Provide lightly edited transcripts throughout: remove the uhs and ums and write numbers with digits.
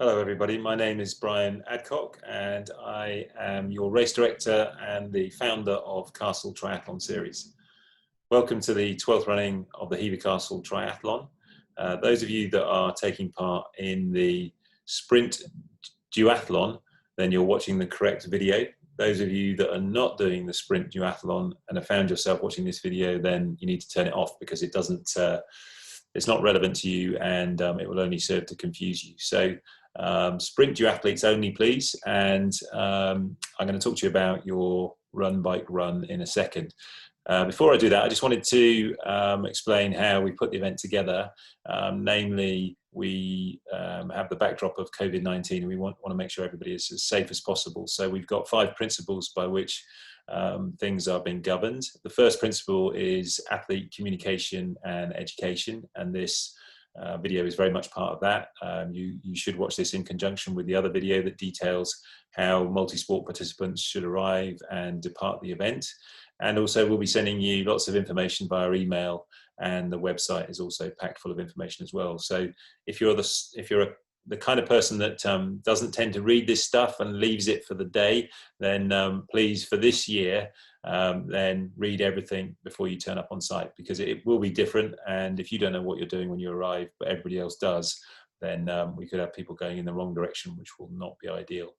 Hello everybody, my name is Brian Adcock and I am your race director and the founder of Castle Triathlon Series. Welcome to the 12th running of the Hever Castle Triathlon. Those of you that are taking part in the sprint duathlon, then you're watching the correct video. Those of you that are not doing the sprint duathlon and have found yourself watching this video, then you need to turn it off because it doesn't, it's not relevant to you and it will only serve to confuse you. So sprint duathletes only, please. And I'm going to talk to you about your run, bike, run in a second. Before I do that, I just wanted to explain how we put the event together. Namely, we have the backdrop of COVID-19 and we want to make sure everybody is as safe as possible. So we've got 5 principles by which things are being governed. The first principle is athlete communication and education, and this video is very much part of that. You should watch this in conjunction with the other video that details how multi-sport participants should arrive and depart the event. And also we'll be sending you lots of information via email, and the website is also packed full of information as well. So if you're the kind of person that doesn't tend to read this stuff and leaves it for the day, then please, for this year, then read everything before you turn up on site, because it will be different. And if you don't know what you're doing when you arrive, but everybody else does, then we could have people going in the wrong direction, which will not be ideal.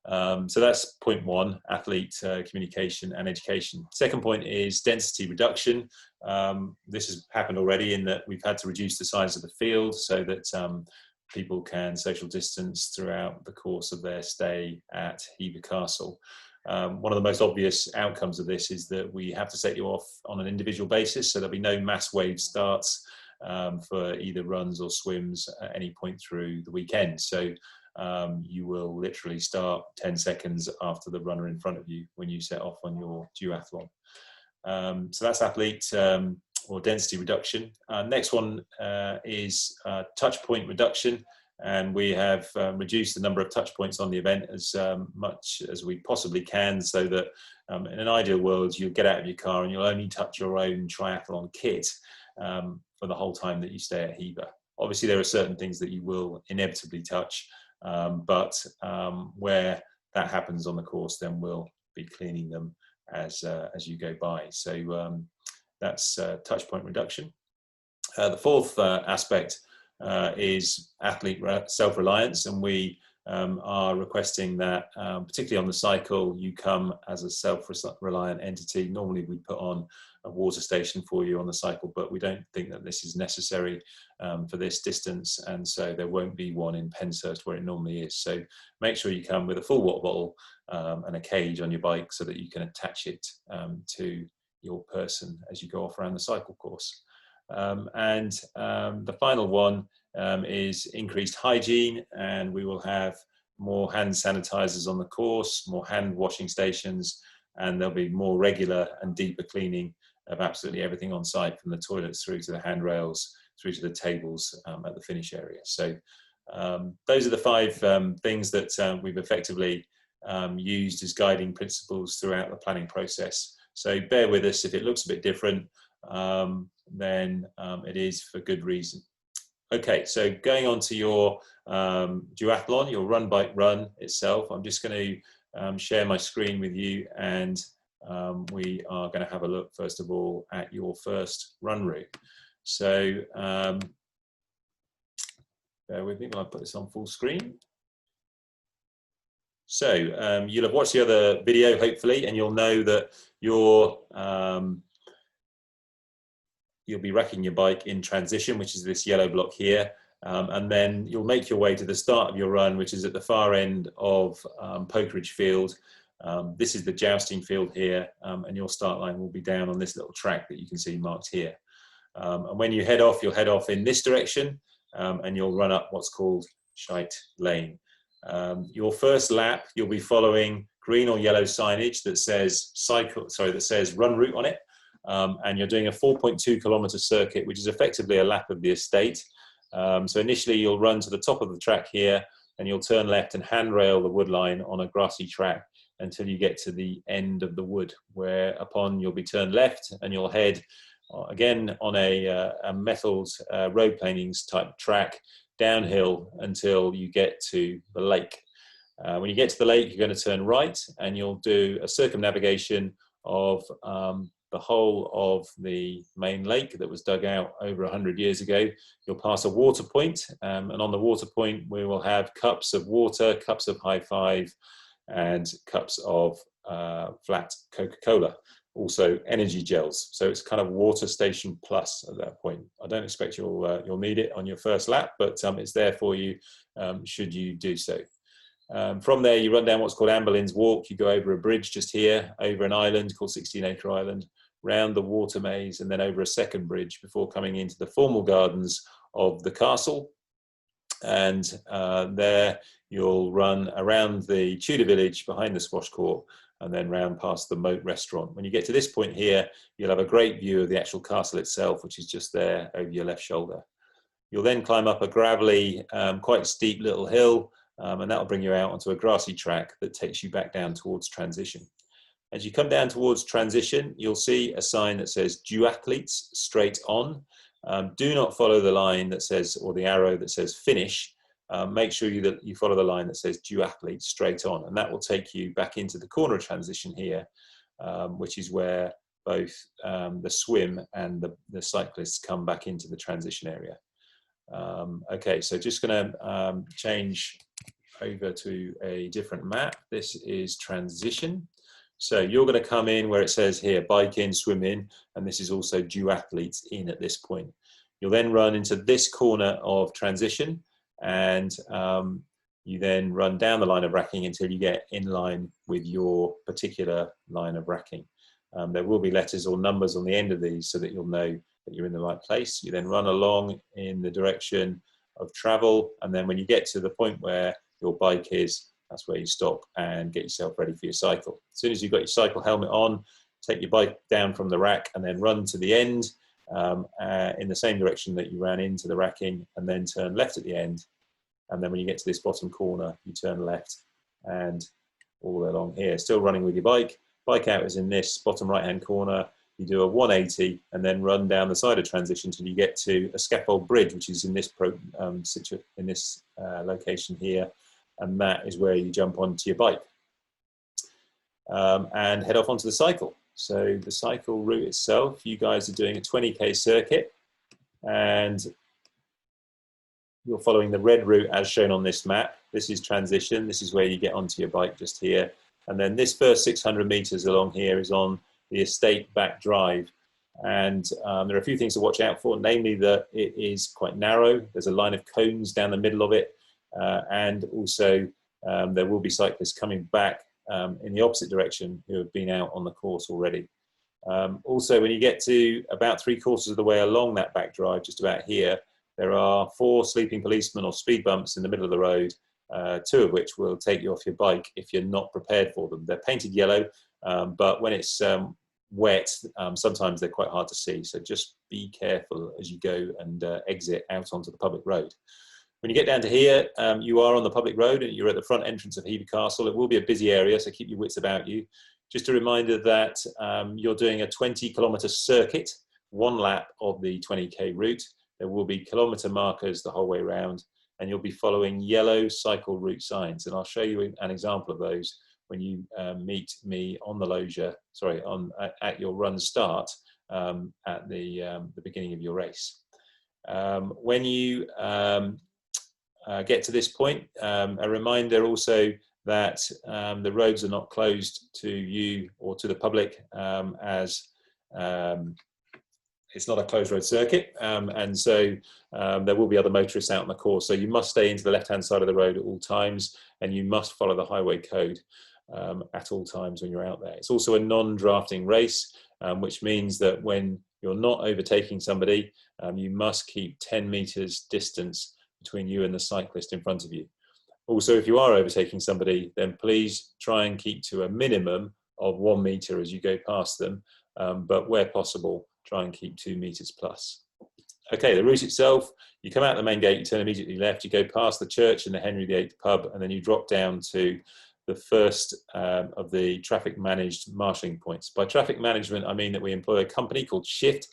So that's point 1, athlete communication and education. Second point is density reduction. This has happened already in that we've had to reduce the size of the field so that people can social distance throughout the course of their stay at Hever Castle. One of the most obvious outcomes of this is that we have to set you off on an individual basis, so there'll be no mass wave starts for either runs or swims at any point through the weekend. So you will literally start 10 seconds after the runner in front of you when you set off on your duathlon. So that's athlete or density reduction. Next one is touch point reduction, and we have reduced the number of touch points on the event as much as we possibly can, so that in an ideal world you'll get out of your car and you'll only touch your own triathlon kit for the whole time that you stay at Hever. Obviously there are certain things that you will inevitably touch, but where that happens on the course, then we'll be cleaning them as you go by. So that's touch point reduction. The fourth aspect is athlete self-reliance, and we are requesting that, particularly on the cycle, you come as a self-reliant entity. Normally we put on a water station for you on the cycle, but we don't think that this is necessary for this distance, and so there won't be one in Penshurst where it normally is. So make sure you come with a full water bottle and a cage on your bike so that you can attach it to your person as you go off around the cycle course. The final one is increased hygiene, and we will have more hand sanitizers on the course, more hand washing stations, and there'll be more regular and deeper cleaning of absolutely everything on site, from the toilets through to the handrails, through to the tables at the finish area. So those are the 5 things that we've effectively used as guiding principles throughout the planning process. So bear with us if it looks a bit different, then it is for good reason. Okay, so going on to your duathlon, your run, bike, run itself, I'm just going to share my screen with you, and we are going to have a look first of all at your first run route. So bear with me while I put this on full screen. So you'll have watched the other video hopefully, and you'll know that you'll be racking your bike in transition, which is this yellow block here, and then you'll make your way to the start of your run, which is at the far end of Pokeridge Field. This is the jousting field here, and your start line will be down on this little track that you can see marked here. And when you head off, you'll head off in this direction, and you'll run up what's called Shite Lane. Your first lap, you'll be following green or yellow signage that says run route on it. And you're doing a 4.2 kilometer circuit, which is effectively a lap of the estate. So initially you'll run to the top of the track here, and you'll turn left and handrail the wood line on a grassy track until you get to the end of the wood, whereupon you'll be turned left and you'll head again on a metalled road planings type track downhill until you get to the lake. When you get to the lake, you're going to turn right, and you'll do a circumnavigation of the whole of the main lake that was dug out over 100 years ago. You'll pass a water point, and on the water point we will have cups of water, cups of high five, and cups of flat Coca-Cola, also energy gels. So it's kind of water station plus at that point. I don't expect you'll need it on your first lap, but it's there for you should you do so. From there, you run down what's called Amber Lynn's Walk. You go over a bridge just here, over an island called 16-acre Island, round the water maze, and then over a second bridge before coming into the formal gardens of the castle. And there you'll run around the Tudor village behind the squash court, and then round past the Moat restaurant. When you get to this point here, you'll have a great view of the actual castle itself, which is just there over your left shoulder. You'll then climb up a gravelly, quite steep little hill, and that'll bring you out onto a grassy track that takes you back down towards transition. As you come down towards transition, you'll see a sign that says duathletes straight on. Do not follow the line that says, or the arrow that says finish. Make sure that you follow the line that says duathletes straight on, and that will take you back into the corner transition here, which is where both the swim and the cyclists come back into the transition area. Okay, so just going to change over to a different map. This is transition. So you're going to come in where it says here, bike in, swim in, and this is also duathletes in at this point. You'll then run into this corner of transition, and you then run down the line of racking until you get in line with your particular line of racking. There will be letters or numbers on the end of these so that you'll know that you're in the right place. You then run along in the direction of travel, and then when you get to the point where your bike is, that's where you stop and get yourself ready for your cycle. As soon as you've got your cycle helmet on, take your bike down from the rack and then run to the end in the same direction that you ran into the racking, and then turn left at the end. And then when you get to this bottom corner, you turn left and all along here, still running with your bike. Bike out is in this bottom right-hand corner. You do a 180 and then run down the side of transition till you get to a scaffold bridge, which is in this location here. And that is where you jump onto your bike and head off onto the cycle. So the cycle route itself, you guys are doing a 20k circuit, and you're following the red route as shown on this map. This is transition. This is where you get onto your bike just here. And then this first 600 meters along here is on the estate back drive. And there are a few things to watch out for, namely that it is quite narrow. There's a line of cones down the middle of it. And also there will be cyclists coming back in the opposite direction who have been out on the course already. Also, when you get to about 3/4 of the way along that back drive, just about here, there are 4 sleeping policemen or speed bumps in the middle of the road, 2 of which will take you off your bike if you're not prepared for them. They're painted yellow, but when it's wet, sometimes they're quite hard to see. So just be careful as you go and exit out onto the public road. When you get down to here, you are on the public road and you're at the front entrance of Hever Castle. It will be a busy area, so keep your wits about you. Just a reminder that you're doing a 20-kilometer circuit, 1 lap of the 20k route. There will be kilometer markers the whole way around, and you'll be following yellow cycle route signs. And I'll show you an example of those when you meet me on the loggia, sorry, at your run start at the beginning of your race. When you get to this point, a reminder also that the roads are not closed to you or to the public, as it's not a closed road circuit, and so there will be other motorists out on the course. So you must stay into the left-hand side of the road at all times, and you must follow the highway code at all times when you're out there. It's also a non-drafting race, which means that when you're not overtaking somebody, you must keep 10 meters distance between you and the cyclist in front of you. Also, if you are overtaking somebody, then please try and keep to a minimum of 1 meter as you go past them, but where possible, try and keep 2 meters plus. Okay, the route itself, you come out the main gate, you turn immediately left, you go past the church and the Henry VIII pub, and then you drop down to the first of the traffic managed marshalling points. By traffic management, I mean that we employ a company called Shift,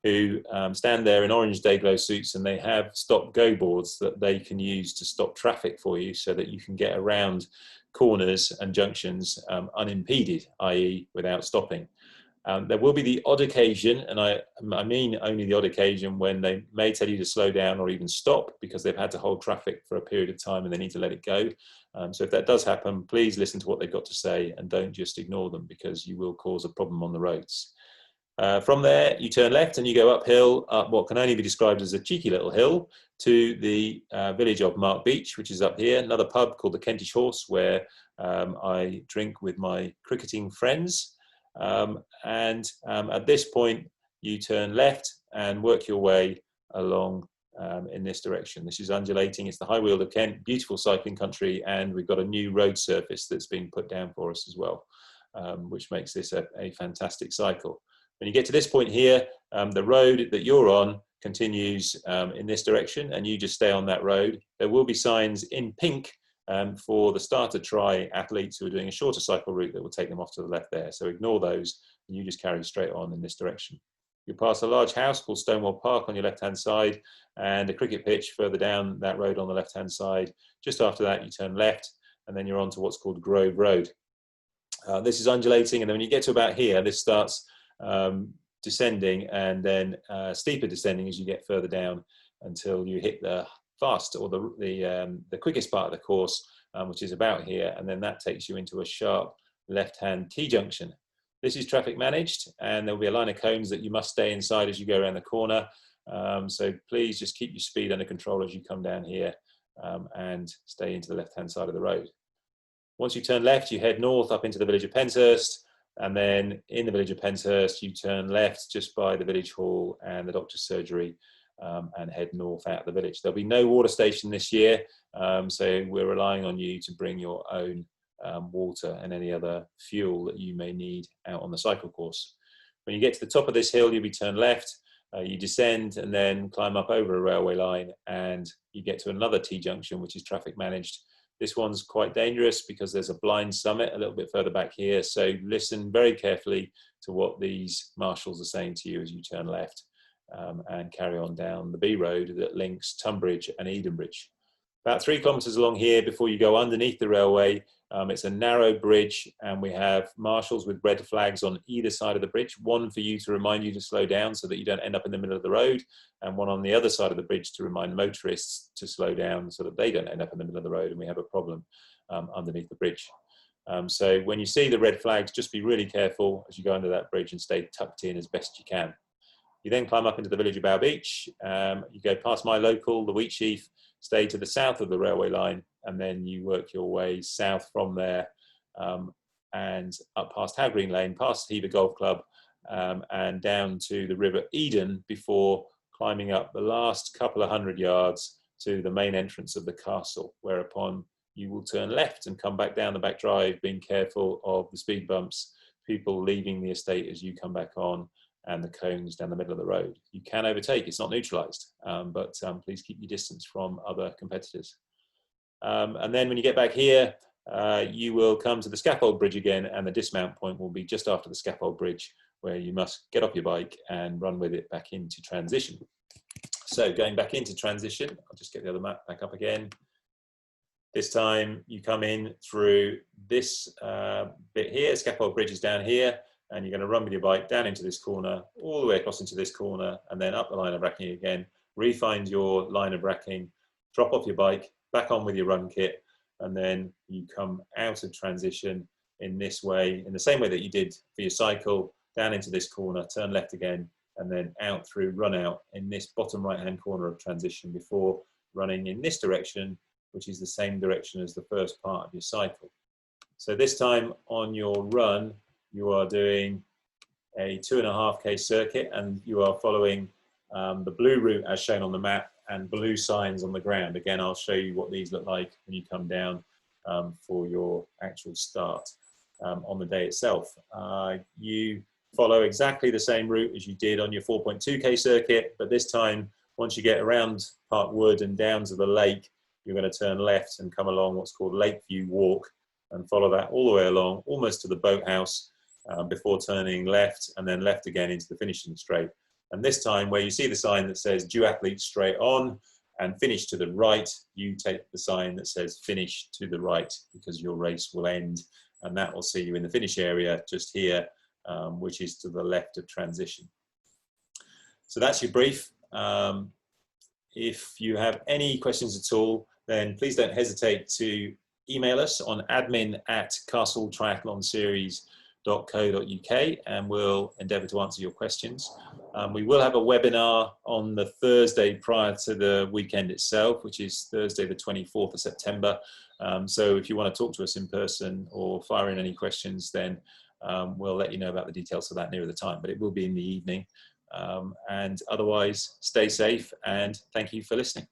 who stand there in orange day-glow suits, and they have stop-go boards that they can use to stop traffic for you so that you can get around corners and junctions unimpeded, i.e. without stopping. There will be the odd occasion, and I mean only the odd occasion, when they may tell you to slow down or even stop because they've had to hold traffic for a period of time and they need to let it go. So if that does happen, please listen to what they've got to say and don't just ignore them, because you will cause a problem on the roads. From there, you turn left and you go uphill, up what can only be described as a cheeky little hill, to the village of Mark Beach, which is up here, another pub called the Kentish Horse, where I drink with my cricketing friends. At this point, you turn left and work your way along in this direction. This is undulating. It's the High Weald of Kent, beautiful cycling country, and we've got a new road surface that's been put down for us as well, which makes this a fantastic cycle. When you get to this point here, the road that you're on continues in this direction, and you just stay on that road. There will be signs in pink for the starter try athletes who are doing a shorter cycle route that will take them off to the left there. So ignore those, and you just carry straight on in this direction. You'll pass a large house called Stonewall Park on your left-hand side, and a cricket pitch further down that road on the left-hand side. Just after that, you turn left, and then you're on to what's called Grove Road. This is undulating, and then when you get to about here, this starts descending, and then steeper descending as you get further down until you hit the fast or the quickest part of the course, which is about here, and then that takes you into a sharp left-hand T-junction. This is traffic managed, and there will be a line of cones that you must stay inside as you go around the corner. So please just keep your speed under control as you come down here and stay into the left-hand side of the road. Once you turn left, you head north up into the village of Penshurst, and then in the village of Penshurst, you turn left just by the village hall and the doctor's surgery, and head north out of the village. There'll be no water station this year, so we're relying on you to bring your own water and any other fuel that you may need out on the cycle course. When you get to the top of this hill, you'll be turned left, you descend and then climb up over a railway line, and you get to another T-junction, which is traffic managed. This one's quite dangerous because there's a blind summit a little bit further back here, so listen very carefully to what these marshals are saying to you as you turn left. And carry on down the B road that links Tunbridge and Edenbridge. About 3 kilometres along here before you go underneath the railway, it's a narrow bridge, and we have marshals with red flags on either side of the bridge, one for you to remind you to slow down so that you don't end up in the middle of the road, and one on the other side of the bridge to remind motorists to slow down so that they don't end up in the middle of the road and we have a problem underneath the bridge. So when you see the red flags, just be really careful as you go under that bridge and stay tucked in as best you can. You then climb up into the village of Bow Beach. You go past my local, the Wheatsheaf, stay to the south of the railway line, and then you work your way south from there and up past How Green Lane, past Hever Golf Club, and down to the River Eden before climbing up the last couple of 100 yards to the main entrance of the castle, whereupon you will turn left and come back down the back drive, being careful of the speed bumps, people leaving the estate as you come back on, and the cones down the middle of the road. You can overtake, it's not neutralised, but please keep your distance from other competitors. And then when you get back here, you will come to the scaffold bridge again, and the dismount point will be just after the scaffold bridge, where you must get off your bike and run with it back into transition. So going back into transition, I'll just get the other map back up again. This time you come in through this bit here, scaffold bridge is down here, and you're going to run with your bike down into this corner, all the way across into this corner, and then up the line of racking again, re-find your line of racking, drop off your bike, back on with your run kit, and then you come out of transition in this way, in the same way that you did for your cycle, down into this corner, turn left again, and then out through, run out in this bottom right-hand corner of transition before running in this direction, which is the same direction as the first part of your cycle. So this time on your run, you are doing a 2.5K circuit, and you are following the blue route as shown on the map and blue signs on the ground. Again, I'll show you what these look like when you come down for your actual start on the day itself. You follow exactly the same route as you did on your 4.2K circuit, but this time, once you get around Park Wood and down to the lake, you're going to turn left and come along what's called Lakeview Walk and follow that all the way along, almost to the boathouse, before turning left and then left again into the finishing straight. And this time, where you see the sign that says duathlete straight on and finish to the right, you take the sign that says finish to the right, because your race will end, and that will see you in the finish area just here, which is to the left of transition. So that's your brief. If you have any questions at all, then please don't hesitate to email us on admin@castletriathlonseries.co.uk, and we'll endeavour to answer your questions. We will have a webinar on the Thursday prior to the weekend itself, which is Thursday the 24th of September. So if you want to talk to us in person or fire in any questions, then we'll let you know about the details of that nearer the time, but it will be in the evening. And otherwise, stay safe, and thank you for listening.